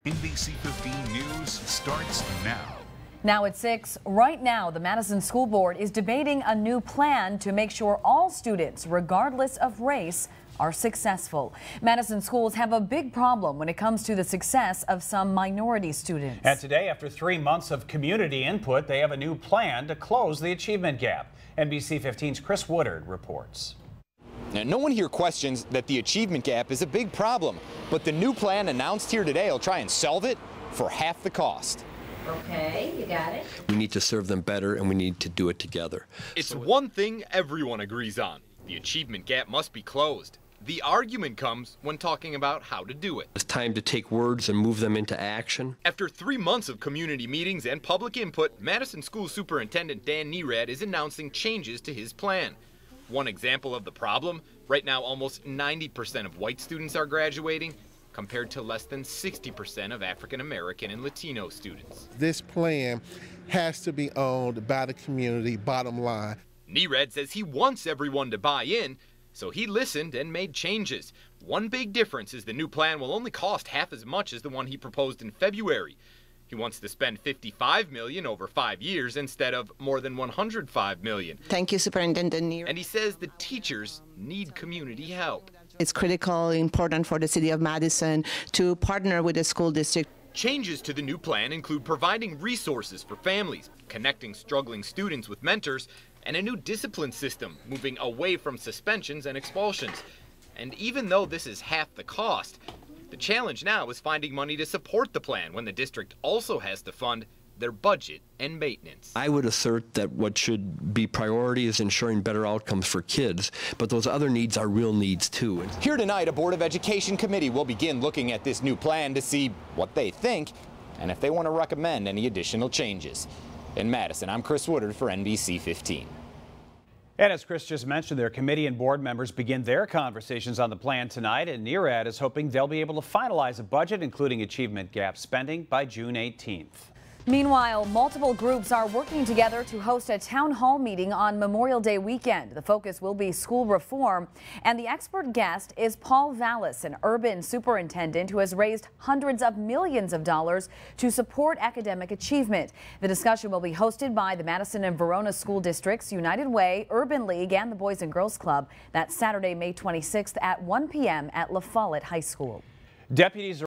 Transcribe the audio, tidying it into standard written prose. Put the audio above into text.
NBC 15 News starts now. Now at 6, right now the Madison School Board is debating a new plan to make sure all students, regardless of race, are successful. Madison schools have a big problem when it comes to the success of some minority students. And today, after 3 months of community input, they have a new plan to close the achievement gap. NBC 15's Chris Woodard reports. Now, no one here questions that the achievement gap is a big problem, but the new plan announced here today will try and solve it for half the cost. Okay, you got it. We need to serve them better, and we need to do it together. It's one thing everyone agrees on. The achievement gap must be closed. The argument comes when talking about how to do it. It's time to take words and move them into action. After 3 months of community meetings and public input, Madison School Superintendent Dan Nerad is announcing changes to his plan. One example of the problem, right now almost 90% of white students are graduating, compared to less than 60% of African American and Latino students. This plan has to be owned by the community, bottom line. Nerad says he wants everyone to buy in, so he listened and made changes. One big difference is the new plan will only cost half as much as the one he proposed in February. He wants to spend $55 million over 5 years instead of more than $105 million. Thank you, Superintendent Nerad. And he says the teachers need community help. It's critically important for the city of Madison to partner with the school district. Changes to the new plan include providing resources for families, connecting struggling students with mentors, and a new discipline system, moving away from suspensions and expulsions. And even though this is half the cost, the challenge now is finding money to support the plan when the district also has to fund their budget and maintenance. I would assert that what should be priority is ensuring better outcomes for kids, but those other needs are real needs too. Here tonight, a Board of Education committee will begin looking at this new plan to see what they think and if they want to recommend any additional changes. In Madison, I'm Chris Woodard for NBC 15. And as Chris just mentioned, their committee and board members begin their conversations on the plan tonight, and Nerad is hoping they'll be able to finalize a budget, including achievement gap spending, by June 18th. Meanwhile, multiple groups are working together to host a town hall meeting on Memorial Day weekend. The focus will be school reform, and the expert guest is Paul Vallis, an urban superintendent who has raised hundreds of millions of dollars to support academic achievement. The discussion will be hosted by the Madison and Verona School Districts, United Way, Urban League, and the Boys and Girls Club. That's Saturday, May 26th at 1 p.m. at La Follette High School. Deputies